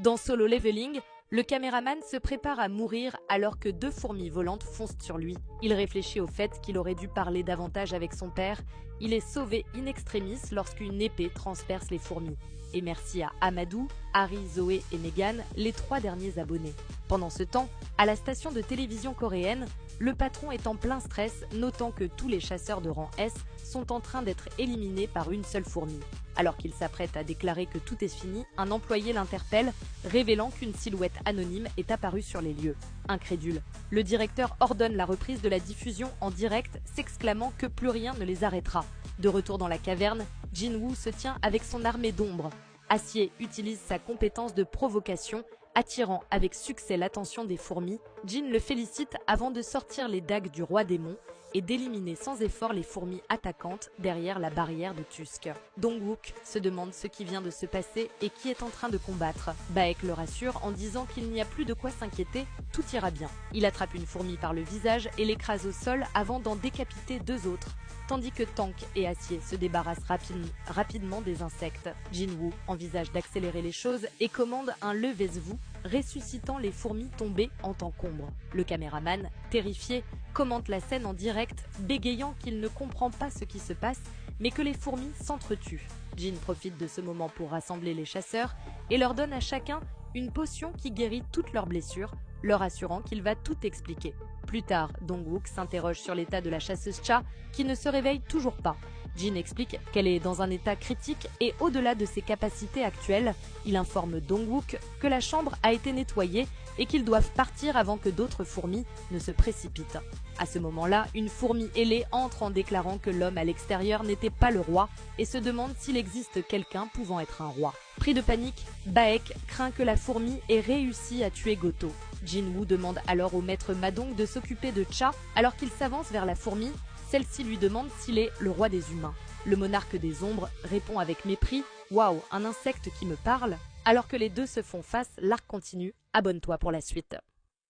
Dans Solo Leveling, le caméraman se prépare à mourir alors que deux fourmis volantes foncent sur lui. Il réfléchit au fait qu'il aurait dû parler davantage avec son père. Il est sauvé in extremis lorsqu'une épée transperce les fourmis. Et merci à Amadou, Harry, Zoé et Megan, les trois derniers abonnés. Pendant ce temps, à la station de télévision coréenne, le patron est en plein stress, notant que tous les chasseurs de rang S sont en train d'être éliminés par une seule fourmi. Alors qu'il s'apprête à déclarer que tout est fini, un employé l'interpelle, révélant qu'une silhouette anonyme est apparue sur les lieux. Incrédule, le directeur ordonne la reprise de la diffusion en direct, s'exclamant que plus rien ne les arrêtera. De retour dans la caverne, Jin-Woo se tient avec son armée d'ombre. Acier utilise sa compétence de provocation, attirant avec succès l'attention des fourmis. Jin le félicite avant de sortir les dagues du roi démon et d'éliminer sans effort les fourmis attaquantes derrière la barrière de Tusk. Dong-wook se demande ce qui vient de se passer et qui est en train de combattre. Baek le rassure en disant qu'il n'y a plus de quoi s'inquiéter, tout ira bien. Il attrape une fourmi par le visage et l'écrase au sol avant d'en décapiter deux autres, tandis que Tank et Acier se débarrassent rapidement des insectes. Jin-Woo envisage d'accélérer les choses et commande un levez-vous, ressuscitant les fourmis tombées en tant qu'ombre. Le caméraman, terrifié, commente la scène en direct, bégayant qu'il ne comprend pas ce qui se passe, mais que les fourmis s'entretuent. Jin profite de ce moment pour rassembler les chasseurs et leur donne à chacun une potion qui guérit toutes leurs blessures, leur assurant qu'il va tout expliquer. Plus tard, Dong-wook s'interroge sur l'état de la chasseuse Cha, qui ne se réveille toujours pas. Jin explique qu'elle est dans un état critique et au-delà de ses capacités actuelles, il informe Dong-wook que la chambre a été nettoyée et qu'ils doivent partir avant que d'autres fourmis ne se précipitent. À ce moment-là, une fourmi ailée entre en déclarant que l'homme à l'extérieur n'était pas le roi et se demande s'il existe quelqu'un pouvant être un roi. Pris de panique, Baek craint que la fourmi ait réussi à tuer Goto. Jin-Woo demande alors au maître Madong de s'occuper de Cha alors qu'il s'avance vers la fourmi. Celle-ci lui demande s'il est le roi des humains. Le monarque des ombres répond avec mépris « Waouh, un insecte qui me parle ?» Alors que les deux se font face, l'arc continue. Abonne-toi pour la suite.